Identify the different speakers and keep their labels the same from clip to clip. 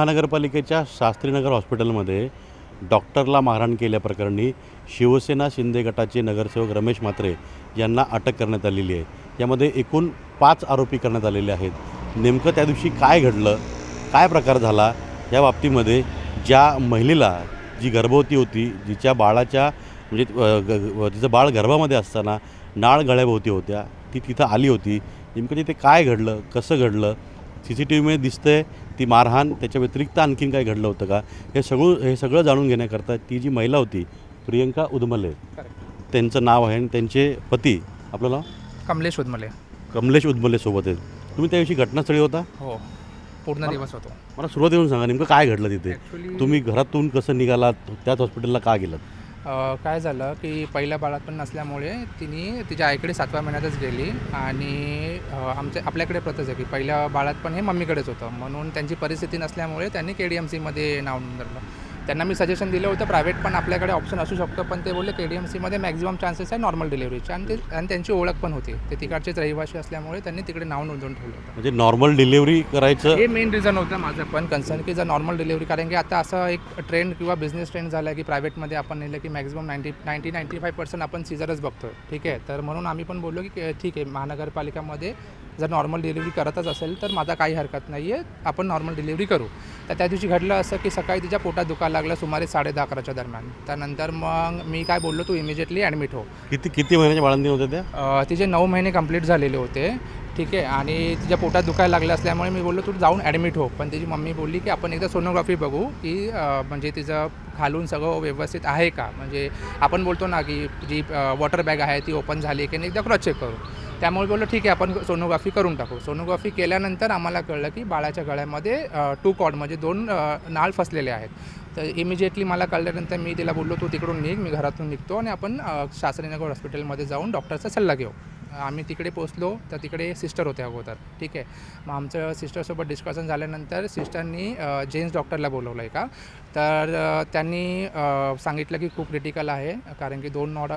Speaker 1: महानगरपालिकेच्या शास्त्रीनगर हॉस्पिटलमध्ये डॉक्टरला मारहाण केल्याप्रकरणी शिवसेना शिंदे गटाचे नगरसेवक रमेश म्हात्रे यांना अटक करण्यात आलेली आहे। यामध्ये एकूण 5 आरोपी करण्यात आलेले आहेत। नेमकं त्या दिवशी काय घडलं, काय प्रकार झाला या बाबतीमध्ये ज्या महिलेला जी गर्भवती होती, जिच्या बाळाच्या म्हणजे तिचं बाळ गर्भामध्ये असताना नाळ गळ्याभोवती होत्या, ती तिथं आली होती। नेमकं तिथे काय घडलं, कसं घडलं, CCTVमध्ये दिसतंय ती मारहाण, त्याच्या व्यतिरिक्त आणखीन काय घडलं होतं का, हे सगळं जाणून घेण्याकरता ती जी महिला होती प्रियंका उदमले, त्यांचं नाव आहे, आणि त्यांचे पती आपलं नाव कमलेश उदमले सोबत आहेत। तुम्ही त्याविषयी घटनास्थळी होता?
Speaker 2: हो, पूर्ण दिवस होतो।
Speaker 1: मला सुरुवातीपासून सांगा नेमकं काय घडलं तिथे। तुम्ही घरातून कसं निघालात, त्याच हॉस्पिटलला का गेलात?
Speaker 2: काय झालं की पहिल्या बाळात पण नसल्यामुळे तिने तिच्या आईकडे 7व्या महिन्यातच गेली, आणि आपल्याकडे प्रथाच आहे की पहिल्या बाळात पण हे मम्मीकडेच होतं, म्हणून त्यांची परिस्थिती नसल्यामुळे त्यांनी KDMCमध्ये नाव नोंदवलं। त्यांना मी सजेशन दिलं होतं प्रायव्हेट पण आपल्याकडे ऑप्शन असू शकतं, पण ते बोलले KDMCमध्ये मॅक्झिमम चान्सेस आहे नॉर्मल डिलिव्हरीचे, आणि त्यांची ओळख पण होती, ते तिकडचेच रहिवासी असल्यामुळे त्यांनी तिकडे नाव नोंदवून ठेवलं होतं।
Speaker 1: म्हणजे नॉर्मल डिलिव्हरी करायचं हे
Speaker 2: मेन रिझन होतं माझं पण कन्सर्न, की जर नॉर्मल डिलिव्हरी, कारण की आता असं एक ट्रेंड किंवा बिझनेस ट्रेंड झाला की प्रायव्हेटमध्ये आपण नेलं की मॅक्झिमम 90-95% आपण सीझरच बघतो, ठीक आहे। तर म्हणून आम्ही पण बोललो की ठीक आहे, महानगरपालिकामध्ये जर नॉर्मल डिलिव्हरी करतच असेल तर माझा काही हरकत नाही आहे, आपण नॉर्मल डिलिव्हरी करू। तर त्या दिवशी घडलं असं की सकाळी तिच्या पोटात दुखायला लागलं सुमारे 10:30-11च्या दरम्यान। त्यानंतर मग मी काय बोललो, तू इमिजिएटली ॲडमिट हो।
Speaker 1: किती महिन्याच्या बाळांनी होत्या त्या?
Speaker 2: तिचे 9 महिने कंप्लीट झालेले होते, ठीक आहे, आणि तिच्या पोटात दुखायला लागलं असल्यामुळे मी बोललो तू जाऊन ॲडमिट हो। पण तिची मम्मी बोलली की आपण एकदा सोनोग्राफी बघू की म्हणजे तिचं खालून सगळं व्यवस्थित आहे का, म्हणजे आपण बोलतो ना की जी वॉटर बॅग आहे ती ओपन झाली की नाही, एकदा क्रॉस चेक करू। त्यामुळे बोललो ठीक आहे, आपण सोनोग्राफी करून टाकू। सोनोग्राफी केल्यानंतर आम्हाला कळलं की बाळाच्या गळ्यामध्ये 2 कॉर्ड म्हणजे 2 नाळ फसलेले आहेत। तर इमिजिएटली मला कळल्यानंतर मी तिला बोललो तू तिकडून निघ, मी घरातून निघतो आणि आपण शास्त्रीनगर हॉस्पिटलमध्ये जाऊन डॉक्टरचा सल्ला घेऊ। आम्ही तिकडे पोचलो तर तिकडे सिस्टर होत्या अगोदर, ठीक आहे। मग आमचं सिस्टरसोबत डिस्कशन झाल्यानंतर सिस्टरनी जेन्ट्स डॉक्टरला बोलवलं आहे का, तर त्यांनी सांगितलं की खूप क्रिटिकल आहे, कारण की 2 नॉड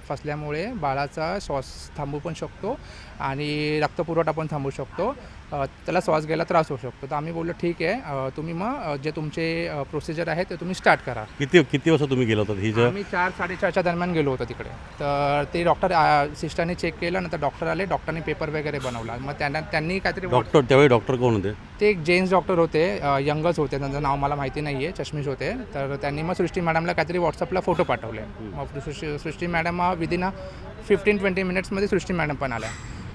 Speaker 2: फसल्यामुळे बाळाचा श्वास थांबू पण शकतो आणि रक्तपुरवठा पण थांबू शकतो, त्याला श्वास घ्यायला त्रास होऊ शकतो। तर आम्ही बोललो ठीक आहे, तुम्ही मग जे तुमचे प्रोसिजर आहे ते तुम्ही स्टार्ट करा।
Speaker 1: किती वाजता तुम्ही गेला होता? ही जर
Speaker 2: आम्ही 4-4:30च्या दरम्यान गेलो होतो तिकडे। तर ते डॉक्टर सिस्टरने चेक केलं, नंतर डॉक्टर आले, डॉक्टरने पेपर वगैरे बनवला। मग त्यांनी काहीतरी
Speaker 1: त्यावेळी डॉक्टर कोण होते?
Speaker 2: ते एक जेन्ट्स डॉक्टर होते, यंगच होते, त्यांचं नाव मला माहिती नाही आहे, चष्मीश होते। तर त्यांनी मग सृष्टी मॅडमला काहीतरी व्हॉट्सअपला फोटो पाठवले। मग सृष्टी मॅडम विदिन 15-20 मिनिट्समध्ये सृष्टी मॅडम पण आल्या।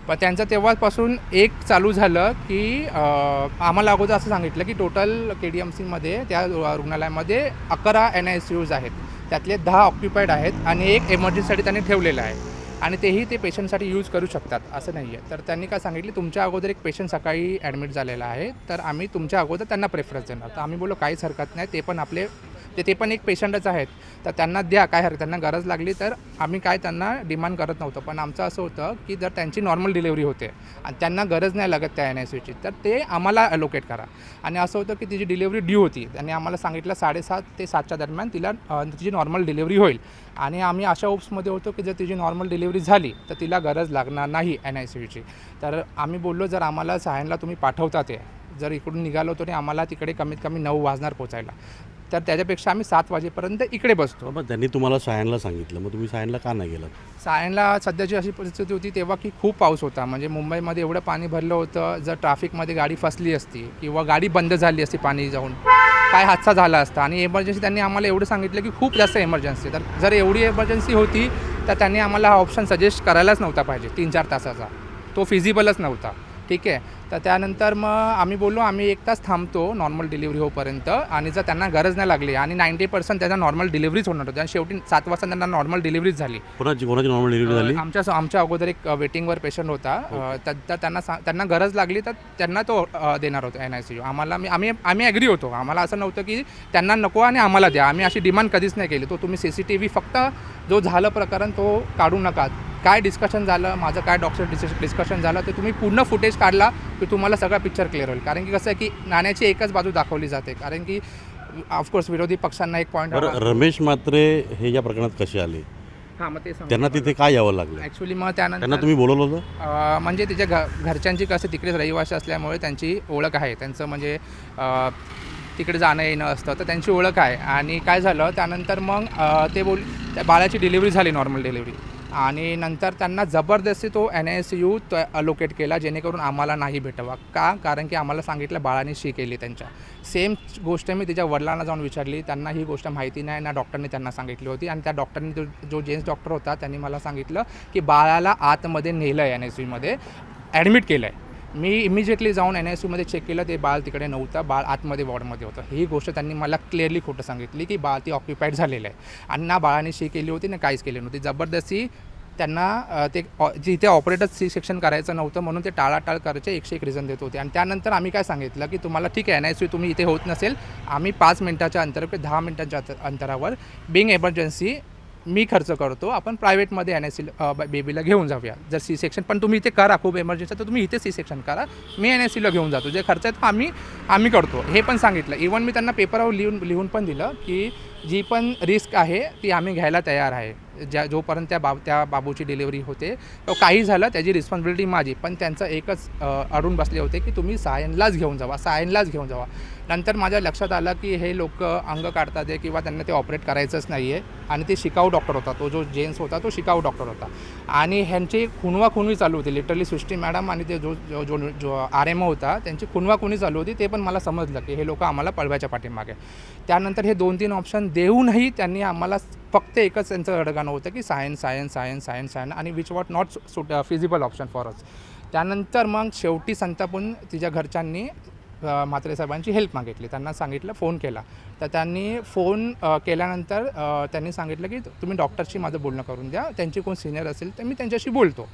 Speaker 2: पण त्यांचं तेव्हापासून एक चालू झालं की आम्हाला अगोदर असं सांगितलं की टोटल KDMCमध्ये त्या रुग्णालयामध्ये 11 NICUs आहेत, त्यातले 10 ऑक्युपाईड आहेत आणि एक एमर्जन्सीसाठी त्यांनी ठेवलेलं आहे, आणि तेही ते पेशंटसाठी यूज करू शकतात असं नाही आहे। तर त्यांनी काय सांगितले, तुमच्या अगोदर एक पेशंट सकाळी ॲडमिट झालेला आहे, तर आम्ही तुमच्या अगोदर त्यांना प्रेफरन्स देणार। तर आम्ही बोललो काहीच हरकत नाही, ते पण एक पेशंटच आहेत, तर त्यांना द्या, काय हरकत, त्यांना गरज लागली तर आम्ही काय त्यांना डिमांड करत नव्हतं। पण आमचं असं होतं की जर त्यांची नॉर्मल डिलिव्हरी होते आणि त्यांना गरज नाही लागत त्या NICUची, तर ते आम्हाला अलोकेट करा। आणि असं होतं की तिची डिलिव्हरी ड्यू होती, त्यांनी आम्हाला सांगितलं 7:30 ते 7च्या दरम्यान तिची नॉर्मल डिलिव्हरी होईल, आणि आम्ही अशा ओप्समध्ये होतो की जर तिची नॉर्मल डिलिव्हरी झाली तर तिला गरज लागणार नाही NICUची। तर आम्ही बोललो जर आम्हाला सायनला तुम्ही पाठवता, ते जर इकडून निघालो तरी आम्हाला तिकडे कमीत कमी 9 वाजणार पोचायला, तर त्याच्यापेक्षा आम्ही 7 वाजेपर्यंत इकडे बसतो।
Speaker 1: मग त्यांनी तुम्हाला सायनला सांगितलं, मग तुम्ही सायनला का नाही गेलात?
Speaker 2: सायनला सध्याची अशी परिस्थिती होती तेव्हा की खूप पाऊस होता, म्हणजे मुंबईमध्ये एवढं पाणी भरलं होतं, जर ट्रॅफिकमध्ये गाडी फसली असती किंवा गाडी बंद झाली असती पाणी जाऊन, काय हादसा झाला असता। आणि इमर्जन्सी त्यांनी आम्हाला एवढं सांगितलं की खूप जास्त इमर्जन्सी, तर जर एवढी इमर्जन्सी होती तर त्यांनी आम्हाला हा ऑप्शन सजेस्ट करायलाच नव्हता पाहिजे 3-4 तासाचा, तो फिजिबलच नव्हता, ठीक आहे। तर त्यानंतर मग आम्ही बोललो आम्ही 1 तास थांबतो नॉर्मल डिलिव्हरी होईपर्यंत, आणि जर त्यांना गरज नाही लागली, आणि 90% त्यांना नॉर्मल डिलिव्हरीच होणार होती, आणि शेवटी 7 वाजता त्यांना नॉर्मल डिलिव्हरीच झाली।
Speaker 1: कोणाची नॉर्मल डिलिव्हरी झाली?
Speaker 2: आमच्या अगोदर एक वेटिंगवर पेशंट होता, तर त्यांना गरज लागली तर त्यांना तो देणार होता NICU। आम्ही ॲग्री होतो, आम्हाला असं नव्हतं की त्यांना नको आणि आम्हाला द्या, आम्ही अशी डिमांड कधीच नाही केली। तो तुम्ही CCTV फक्त जो झालं प्रकरण तो काढू नका, काय डिस्कशन झालं, माझं काय डॉक्टर डिस्कशन झालं, ते तुम्ही पूर्ण फुटेज काढला की तुम्हाला सगळा पिक्चर क्लिअर होईल। कारण की कसं आहे की नाण्याची एकच बाजू दाखवली जाते, कारण की ऑफकोर्स विरोधी पक्षांना एक पॉईंट।
Speaker 1: रमेश म्हात्रे हे या प्रकरणात कसे आले?
Speaker 2: हां, मग ते
Speaker 1: त्यांना तिथे काय यावं लागलं
Speaker 2: ॲक्च्युली? मग त्यांना
Speaker 1: तुम्ही बोलवलं होतं?
Speaker 2: म्हणजे तिच्या घरच्यांची कसं तिकडेच रहिवासी असल्यामुळे त्यांची ओळख आहे, त्यांचं म्हणजे तिकडे जाणं येणं असतं, तर त्यांची ओळख आहे. आणि काय झालं त्यानंतर मग ते त्या बाळाची डिलिव्हरी झाली, नॉर्मल डिलिव्हरी. आणि नंतर त्यांना जबरदस्ती तो NICU अलोकेट केला, जेणेकरून आम्हाला नाही भेटावा. का? कारण की आम्हाला सांगितलं बाळाने शी केली त्यांच्या. सेम गोष्ट मी तिच्या वडिलांना जाऊन विचारली, त्यांना ही गोष्ट माहिती नाही ना, डॉक्टरने त्यांना सांगितली होती. आणि त्या डॉक्टरने जो जेंट्स डॉक्टर होता त्यांनी मला सांगितलं की बाळाला आतमध्ये नेलं आहे, NICUमध्ये ॲडमिट केलं आहे. मी इमिजिएटली जाऊन NICUमध्ये चेक केलं, ते बाळ तिकडे नव्हतं, बाळ आतमध्ये वॉर्डमध्ये होतं. ही गोष्ट त्यांनी मला क्लिअरली खोटं सांगितली की बाळ ती ऑक्युपाईड झालेलं आहे. आणि ना बाळाने शी केली होती ना काहीच केली नव्हती. जबरदस्ती त्यांना जिथे ऑपरेटर C-सेक्शन करायचं नव्हतं म्हणून ते टाळाटाळ करायचे 101 रिझन देत होते. आणि त्यानंतर आम्ही काय सांगितलं की तुम्हाला ठीक आहे NICU तुम्ही इथे होत नसेल, आम्ही 5 मिनिटाच्या अंतरावर 10 मिनिटांच्या अंतरावर बिंग एमर्जन्सी मी खर्च करतो, आपण प्रायव्हेटमध्ये NICU बेबीला घेऊन जाऊया. जर C-सेक्शन पण तुम्ही इथे करा, खूप एमर्जन्सी तर तुम्ही इथे C-सेक्शन करा, मी NICUला घेऊन जातो, जे खर्च आहे तो आम्ही करतो, हे पण सांगितलं. इवन मी त्यांना पेपरवर लिहून पण दिलं की जी पण रिस्क आहे ती आम्ही घ्यायला तयार आहे. जोपर्यंत त्या बाबूची डिलिव्हरी होते तो काही झालं त्याची रिस्पॉन्सिबिलिटी माझी. पण त्यांचं एकच अडून बसले होते की तुम्ही सायनलाच घेऊन जावा. नंतर माझ्या लक्षात आलं की हे लोक अंग काढतात आहे किंवा त्यांना ते ऑपरेट करायचंच नाही आहे. आणि ते शिकाऊ डॉक्टर होता, तो जो जेंट्स होता तो शिकाऊ डॉक्टर होता. आणि ह्यांची खुणवाखुणवी चालू होती, लिटरली सृष्टी मॅडम आणि ते जो RMO होता त्यांची खुणवाखुणवी चालू होती. ते पण मला समजलं की हे लोक आम्हाला पळवायच्या पाठीमागे. त्यानंतर हे 2-3 ऑप्शन देऊनही त्यांनी आम्हाला फक्त एकच त्यांचं अडगाणं होतं की सायन्स आणि which what not feasible option for us. त्यानंतर मग शेवटी संतापून तिच्या घरच्यांनी म्हात्रे साहेबांची हेल्प मागितली. त्यांना सांगितलं, फोन केला. तर त्यांनी फोन केल्यानंतर त्यांनी सांगितलं की तुम्ही डॉक्टरशी माझं बोलणं करून द्या, त्यांची कोण सिनियर असेल तर मी त्यांच्याशी बोलतो.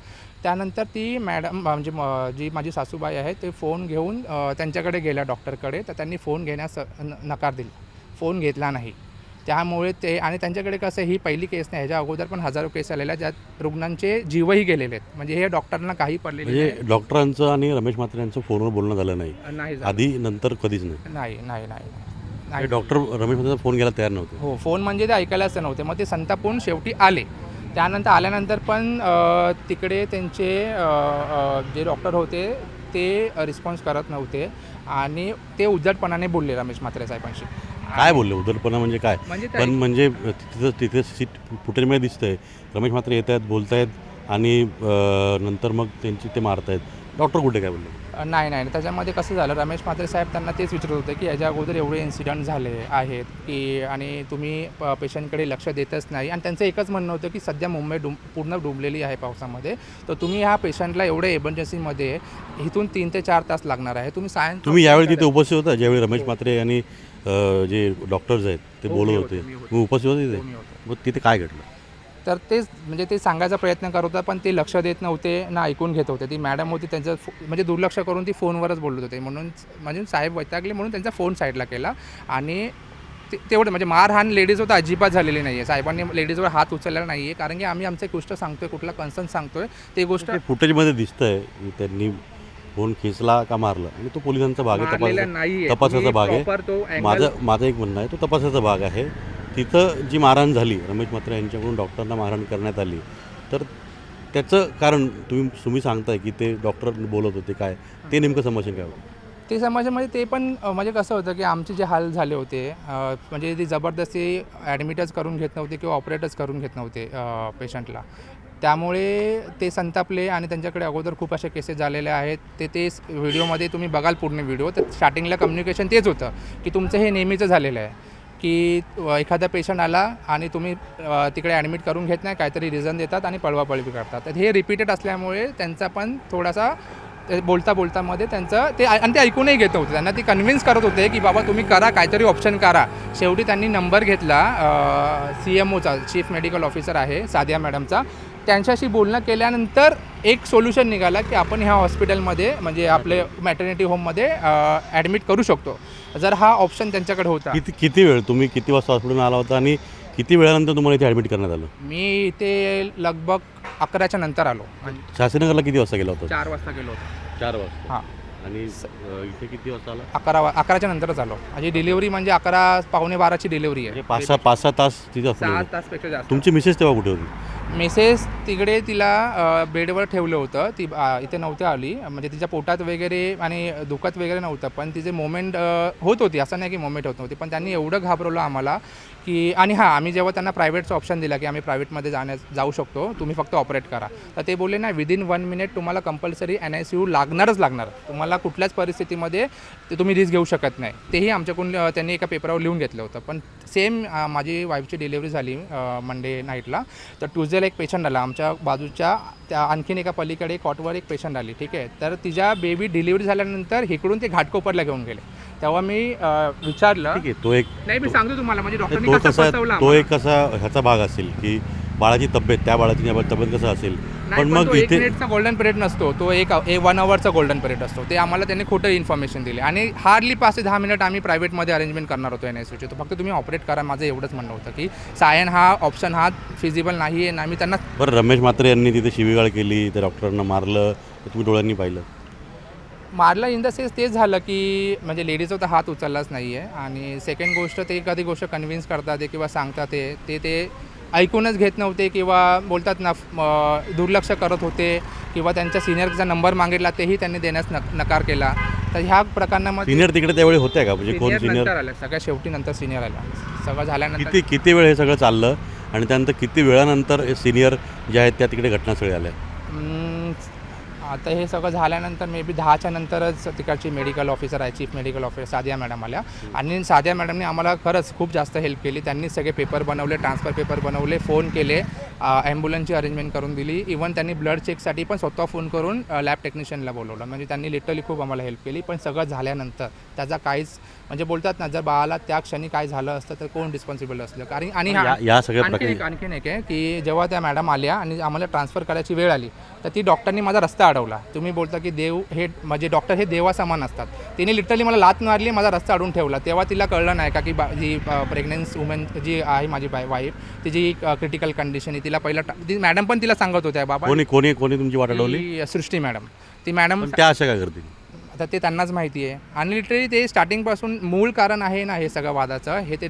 Speaker 2: त्यानंतर ती मॅडम म्हणजे जी माझी सासूबाई आहे ते फोन घेऊन त्यांच्याकडे गेल्या डॉक्टरकडे. तर त्यांनी फोन घेण्यास नकार दिला, फोन घेतला नाही. त्यामुळे ते आणि त्यांच्याकडे कसं ही पहिली केस नाही, ह्याच्या अगोदर पण हजारो केस आलेल्या ज्यात रुग्णांचे जीवही गेलेले आहेत. म्हणजे हे डॉक्टरांना काही पडलेले
Speaker 1: म्हणजे डॉक्टरांचं आणि रमेश म्हात्रे यांचं फोनवर बोलणं झालं नाही
Speaker 2: नाही.
Speaker 1: आधी, नंतर कधीच नाही.
Speaker 2: नाही.
Speaker 1: डॉक्टर रमेश म्हात्रेचा फोन घ्यायला तयार नव्हते.
Speaker 2: हो, फोन म्हणजे ते ऐकायलाच नव्हते. मग ते संतापून शेवटी आले. त्यानंतर आल्यानंतर पण तिकडे त्यांचे जे डॉक्टर होते ते रिस्पॉन्स करत नव्हते आणि ते उद्धटपणाने बोलले रमेश म्हात्रे साहेबांशी.
Speaker 1: काय बोलले उद्धटपणा म्हणजे काय? पण म्हणजे तिथे सीट फुटेजमध्ये दिसतंय रमेश म्हात्रे येत आहेत, बोलत आहेत आणि नंतर मग त्यांची ते मारत आहेत. डॉक्टर कुठे काय बोलले?
Speaker 2: नाही. त्याच्यामध्ये कसं झालं, रमेश म्हात्रे साहेब त्यांना तेच विचारत होते की याच्या अगोदर एवढे इन्सिडेंट झाले आहेत की आणि तुम्ही पेशंटकडे लक्ष देतच नाही. आणि त्यांचं एकच म्हणणं होतं की सध्या मुंबई पूर्ण डुबलेली आहे पावसामध्ये, तर तुम्ही ह्या पेशंटला एवढ्या एमर्जन्सीमध्ये इथून 3 ते 4 तास लागणार आहे,
Speaker 1: तुम्ही यावेळी तिथे उपस्थित होता ज्यावेळी रमेश म्हात्रे आणि जे डॉक्टर्स आहेत ते बोलत होते, तुम्ही उपस्थित होते तिथे? मग तिथे काय घडलं?
Speaker 2: तर तेच म्हणजे ते सांगायचा प्रयत्न करत होता, पण ते लक्ष देत नव्हते ना ऐकून घेत होते. ती मॅडम होती त्यांचं म्हणजे दुर्लक्ष करून ती फोनवरच बोलत होते. म्हणून म्हणजे साहेब वैतागले म्हणून त्यांचा फोन साईडला केला. आणि तेवढं म्हणजे मारहाण लेडीजवर अजिबात झालेली नाही आहे. साहेबांनी लेडीजवर हात उचललेला नाही आहे, कारण की आम्ही आमचं एक गोष्ट सांगतोय, कुठला कन्सर्न सांगतोय ते गोष्ट
Speaker 1: फुटेजमध्ये दिसतंय त्यांनी फोन खेचला का मारला आणि तो पोलिसांचा भाग आहे, तपासाचा भाग आहे. माझं एक म्हणणं आहे तो तपासाचा भाग आहे. तिथं जी मारहाण झाली रमेश म्हात्रे यांच्याकडून डॉक्टरांना मारहाण करण्यात आली, तर त्याचं कारण तुम्ही सांगताय की ते डॉक्टर बोलत होते, काय ते नेमकं समस्या काय होतं?
Speaker 2: ते समाजामध्ये ते पण म्हणजे कसं होतं की आमचे जे हाल झाले होते, म्हणजे ती जबरदस्ती ॲडमिटच करून घेत नव्हते किंवा ऑपरेटच करून घेत नव्हते पेशंटला. त्यामुळे ते संतापले आणि त्यांच्याकडे अगोदर खूप अशा केसेस झालेल्या आहेत. ते व्हिडिओमध्ये तुम्ही बघाल पूर्ण व्हिडिओ, तर स्टार्टिंगला कम्युनिकेशन तेच होतं की तुमचं हे नेहमीचं झालेलं आहे की एखादा पेशंट आला आणि तुम्ही तिकडे ॲडमिट करून घेत नाही, काहीतरी रिझन देतात आणि पळवापळवी करतात. तर हे रिपीटेड असल्यामुळे त्यांचा पण थोडासा बोलतामध्ये त्यांचं ते आणि ते ऐकूनही घेत होते. त्यांना ते कन्व्हिन्स करत होते की बाबा तुम्ही करा, काहीतरी ऑप्शन करा. शेवटी त्यांनी नंबर घेतला CMOचा, चीफ मेडिकल ऑफिसर आहे सादिया मॅडमचा. त्यांच्याशी बोलणं केल्यानंतर एक सोल्युशन निघाला की आपण ह्या हॉस्पिटलमध्ये म्हणजे आपले मॅटर्निटी होममध्ये ॲडमिट करू शकतो. जर हा ऑप्शन त्यांच्याकडे होता.
Speaker 1: किती वेळ तुम्ही किती वाजता हॉस्पिटलला आला होता आणि किती वेळानंतर तुम्हाला इथे ॲडमिट करण्यात आलं?
Speaker 2: मी इथे लगभग 11च्या नंतर आलो.
Speaker 1: शास्त्रीनगरला किती वाजता गेला होता?
Speaker 2: 4 वाजता गेलो होतो.
Speaker 1: 4 वाजता.
Speaker 2: हां.
Speaker 1: आणि इथे किती वाजता आला?
Speaker 2: 11च्या नंतरच आलो. माझी डिलिव्हरी म्हणजे 11 पावणे 12ची डिलिव्हरी आहे.
Speaker 1: 5-6 तास तिथे
Speaker 2: 6 तासपेक्षा जास्त.
Speaker 1: तुमची मिसेस तेव्हा कुठे होती?
Speaker 2: मिसेस तिकडे तिला बेडवर ठेवलं होतं. ती इथे नव्हती आली, म्हणजे तिच्या पोटात वगैरे आणि दुखत वगैरे नव्हतं, पण तिचे मोमेंट होत होती, असं नाही की मोमेंट होत नव्हती. पण त्यांनी एवढं घाबरवलं आम्हाला की, आणि हां, आम्ही जेव्हा त्यांना प्रायव्हेटचं ऑप्शन दिला की आम्ही प्रायव्हेटमध्ये जाऊ शकतो, तुम्ही फक्त ऑपरेट करा, तर ते बोलले नाही, विदिन 1 मिनिट तुम्हाला कंपल्सरी NICU लागणार. तुम्हाला कुठल्याच परिस्थितीमध्ये ते तुम्ही रिस्क घेऊ शकत नाही. तेही आमच्याकडून त्यांनी एका पेपरावर लिहून घेतलं होतं. पण सेम माझी वाईफची डिलिव्हरी झाली मंडे नाईटला, तर ट्यूजडेला एक पेशंट आला आमच्या बाजूच्या, त्या आणखीन एका पलीकडे कॉटवर एक पेशंट आली, ठीक आहे. तर तिच्या बेबी डिलिव्हरी झाल्यानंतर इकडून ते घाटकोपरला घेऊन गेले. तेव्हा मी विचारलं,
Speaker 1: ठीक आहे, तो एक
Speaker 2: नाही मी सांगतो तुम्हाला, म्हणजे डॉक्टरनी
Speaker 1: तो
Speaker 2: कसं
Speaker 1: कसा
Speaker 2: फसवलं
Speaker 1: तो एक कसा ह्याचा भाग असेल की बाळाची तब्येत, त्या बाळाची तब्येत कसं असेल.
Speaker 2: नाही,
Speaker 1: पण
Speaker 2: पण
Speaker 1: मग
Speaker 2: तो 1
Speaker 1: इथे
Speaker 2: मिनिटचा गोल्डन पिरियड नसतो, तो एक 1 आवरचा गोल्डन पिरियड असतो. ते आम्हाला त्यांनी खोटं इन्फॉर्मेशन दिले आणि हार्डली 5 ते 10 मिनिट आम्ही प्रायव्हेटमध्ये अरेंजमेंट करणार होतो NICUचे. तो फक्त तुम्ही ऑपरेट करा, माझं एवढंच म्हणणं होतं की सायन हा ऑप्शन हा फिजिबल नाही आहे. आम्ही त्यांना
Speaker 1: बरं, रमेश म्हात्रे यांनी तिथे शिवीगाळ केली, त्या डॉक्टरांना मारलं, ते तुम्ही डोळ्यांनी पाहिलं.
Speaker 2: मारलं इन द सेन्स तेच झालं की, म्हणजे लेडीजचा तर हात उचललाच नाही आहे. आणि सेकंड गोष्ट, ते एखादी गोष्ट कन्व्हिन्स करतात किंवा सांगतात ते ऐकूनच घेत नव्हते, किंवा बोलतात ना दुर्लक्ष करत होते, किंवा त्यांच्या सिनियरचा नंबर मागितला तेही त्यांनी देण्यास नकार केला. तर ह्या प्रकरणामध्ये
Speaker 1: सिनियर तिकडे त्यावेळी होते का, म्हणजे कोण सिनियर?
Speaker 2: नंतर आलं, सगळ्या शेवटी नंतर सिनियर आला. सगळं झाल्यानंतर
Speaker 1: किती वेळ हे सगळं चाललं आणि त्यानंतर किती वेळानंतर सिनियर जे आहेत त्या तिकडे घटनास्थळी आल्या?
Speaker 2: आता हे सगळं झाल्यानंतर मे बी 10च्या नंतरच तिकडची मेडिकल ऑफिसर आहे, chief medical officer Sadia madam आल्या. आणि सादिया मॅडमने आम्हाला खरंच खूप जास्त हेल्प केली. त्यांनी सगळे पेपर बनवले, ट्रान्सफर पेपर बनवले, फोन केले, ॲम्ब्युलन्सची अरेंजमेंट करून दिली. इवन त्यांनी ब्लड चेकसाठी पण स्वतः फोन करून लॅब टेक्निशियनला बोलवलं. म्हणजे त्यांनी लिटरली खूप आम्हाला हेल्प केली. पण सगळं झाल्यानंतर त्याचा काहीच, म्हणजे बोलतात ना, जर बाळाला त्या क्षणी काय झालं असतं तर कोण रिस्पॉन्सिबल असलं. कारण आणि
Speaker 1: या सगळ्या
Speaker 2: आणखीन एक आहे की, जेव्हा त्या मॅडम आल्या आणि आम्हाला ट्रान्सफर करायची वेळ आली, तर ती डॉक्टरनी माझा रस्ता अडवला. तुम्ही बोलता की देव हे, म्हणजे डॉक्टर हे देवासमान असतात. तिने लिटरली मला लात मारली, माझा रस्ता अडवून ठेवला. तेव्हा तिला कळलं नाही का की जी प्रेग्नन्सी वुमन जी आहे माझी वाईफ, तिची क्रिटिकल कंडिशन आहे. तिला पहिला ती मॅडम पण तिला सांगत होत्या, बाबा
Speaker 1: कोणी तुमची वाट अडवली?
Speaker 2: सृष्टी मॅडम. ती मॅडम
Speaker 1: त्या अशा काय करतील
Speaker 2: आता ते त्यांनाच माहिती आहे. आणि लिटरली ते स्टार्टिंगपासून मूळ कारण आहे ना हे सगळं वादाचं, हे ते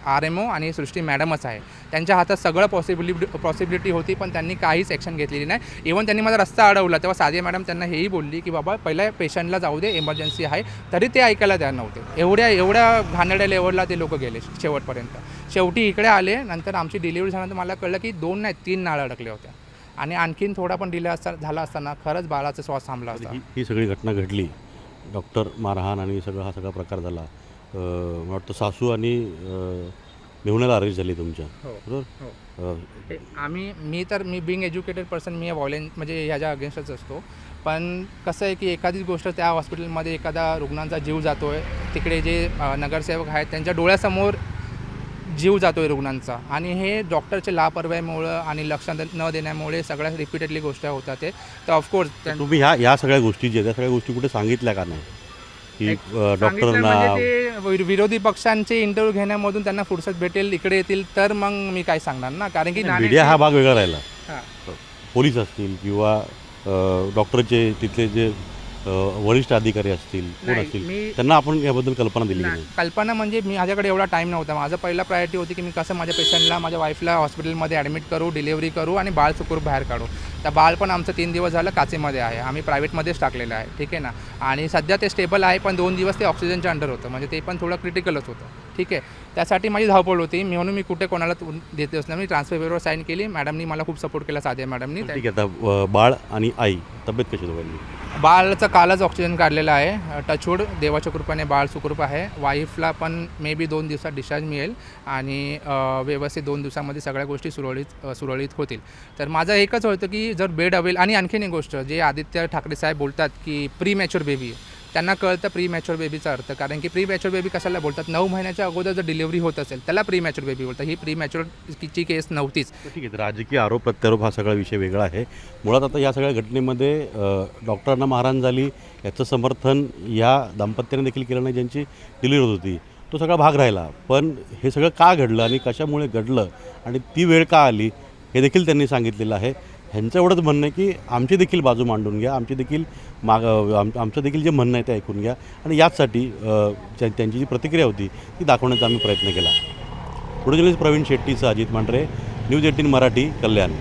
Speaker 2: RMO आणि सृष्टी मॅडमच आहे. त्यांच्या हातात सगळं पॉसिबिलिटी होती, पण त्यांनी काहीच ॲक्शन घेतलेली नाही. इव्हन त्यांनी माझा रस्ता अडवला, तेव्हा सादिया मॅडम त्यांना हेही बोलली की बाबा पहिल्या पेशंटला जाऊ दे, इमर्जन्सी आहे, तरी ते ऐकायला तयार नव्हते. एवढ्या घाणेरड्या लेवलला ते लोक गेले शेवटपर्यंत. शेवटी इकडे आले, नंतर आमची डिलिव्हरी झाल्यानंतर मला कळलं की 2 नाही 3 नाळ अडकल्या होत्या. आणि आणखीन थोडा पण डिले झाला असताना खरंच बाळाचा श्वास थांबला असता.
Speaker 1: ही सगळी घटना घडली, डॉक्टर मारहाण आणि हा सगळा प्रकार झाला. मला वाटतं सासू आणि मेहुण्याला अरेस्ट झाली तुमच्या, बरोबर?
Speaker 2: मी बिंग एज्युकेटेड पर्सन, मी म्हणजे ह्याच्या अगेन्स्टच असतो. पण कसं आहे की एखादी गोष्ट त्या हॉस्पिटलमध्ये एखादा रुग्णांचा जीव जातो आहे, तिकडे जे नगरसेवक आहेत त्यांच्या डोळ्यासमोर जीव जातो आहे रुग्णांचा, आणि हे डॉक्टरच्या लापरवाहीमुळं आणि लक्ष न देण्यामुळे सगळ्या रिपीटेडली गोष्टी होतात. ते तर ऑफकोर्स
Speaker 1: तुम्ही ह्या सगळ्या गोष्टी ज्या त्या सगळ्या गोष्टी कुठे सांगितल्या का नाही की डॉक्टरना?
Speaker 2: ते विरोधी पक्षांचे इंटरव्ह्यू घेण्यामधून त्यांना फुरसत भेटेल, इकडे येतील तर मग मी काय सांगणार ना. कारण की
Speaker 1: मीडिया हा भाग वेगळा राहिला.
Speaker 2: हां,
Speaker 1: पोलीस असतील किंवा डॉक्टरचे तिथले जे वरिष्ठ अधिकारी असतील, कोण असतील, त्यांना आपण याबद्दल कल्पना दिली नाही.
Speaker 2: कल्पना म्हणजे माझ्याकडे एवढा टाईम नव्हता. माझं पहिला प्रायोरिटी होती की मी कसं माझ्या पेशंटला, माझ्या वाईफला हॉस्पिटलमध्ये ॲडमिट करू, डिलिव्हरी करू आणि बाळ सुखरूप बाहेर काढू. तर बाळ पण आमचं 3 दिवस झालं काचेमध्ये आहे, आम्ही प्रायव्हेटमध्येच टाकलेलं आहे, ठीक आहे ना. आणि सध्या ते स्टेबल आहे, पण 2 दिवस ते ऑक्सिजनच्या अंडर होतं, म्हणजे ते पण थोडं क्रिटिकलच होतं, ठीक आहे. त्यासाठी माझी धावपळ होती, म्हणून मी कुठे कोणाला देते असणार. मी ट्रान्सफर पेपरवर साईन केली. मॅडमनी मला खूप सपोर्ट केला, सादिया मॅडमनी.
Speaker 1: ठीक आहे. आता बाळ आणि आई तब्येत कशी दोघांनी?
Speaker 2: बाळाचं कालच ऑक्सिजन काढलेलं आहे, टचवूड, देवाच्या कृपेने बाळ सुखरूप आहे. वाईफला पण मे बी 2 दिवसात डिस्चार्ज मिळेल आणि व्यवस्थित 2 दिवसामध्ये सगळ्या गोष्टी सुरळीत होतील. तर माझं एकच होतं की जर बेड अवेल, आणि आणखीन एक गोष्ट जे आदित्य ठाकरे साहेब बोलतात की प्री मॅच्युअर बेबी, त्यांना कळतं प्री मॅच्युअर बेबीचा अर्थ. कारण की प्री मॅच्युअर बेबी कशाला बोलतात, 9 महिन्याच्या अगोदर जर डिलिव्हरी होत असेल त्याला प्री मॅच्युअर बेबी बोलतात. ही प्री मॅच्युअरची केस नव्हतीच.
Speaker 1: ठीक आहे. राजकीय आरोप प्रत्यारोप हा सगळा विषय वेगळा आहे. मुळात आता या सगळ्या घटनेमध्ये डॉक्टरांना मारहाण झाली याचं समर्थन या दाम्पत्याने देखील केलं नाही, ज्यांची डिलिव्हरी होत होती. तो सगळा भाग राहिला. पण हे सगळं का घडलं आणि कशामुळे घडलं आणि ती वेळ का आली हे देखील त्यांनी सांगितलेलं आहे. ह्यांचं एवढंच म्हणणं आहे की आमची देखील बाजू मांडून घ्या, आमची देखील आमचं देखील जे म्हणणं आहे ते ऐकून घ्या, आणि याचसाठी त्यांची जी प्रतिक्रिया होती ती दाखवण्याचा आम्ही प्रयत्न केला. व्हिडिओ जर्नलिस्ट प्रवीण शेट्टीसह अजित मांढरे, न्यूज 18 मराठी कल्याण.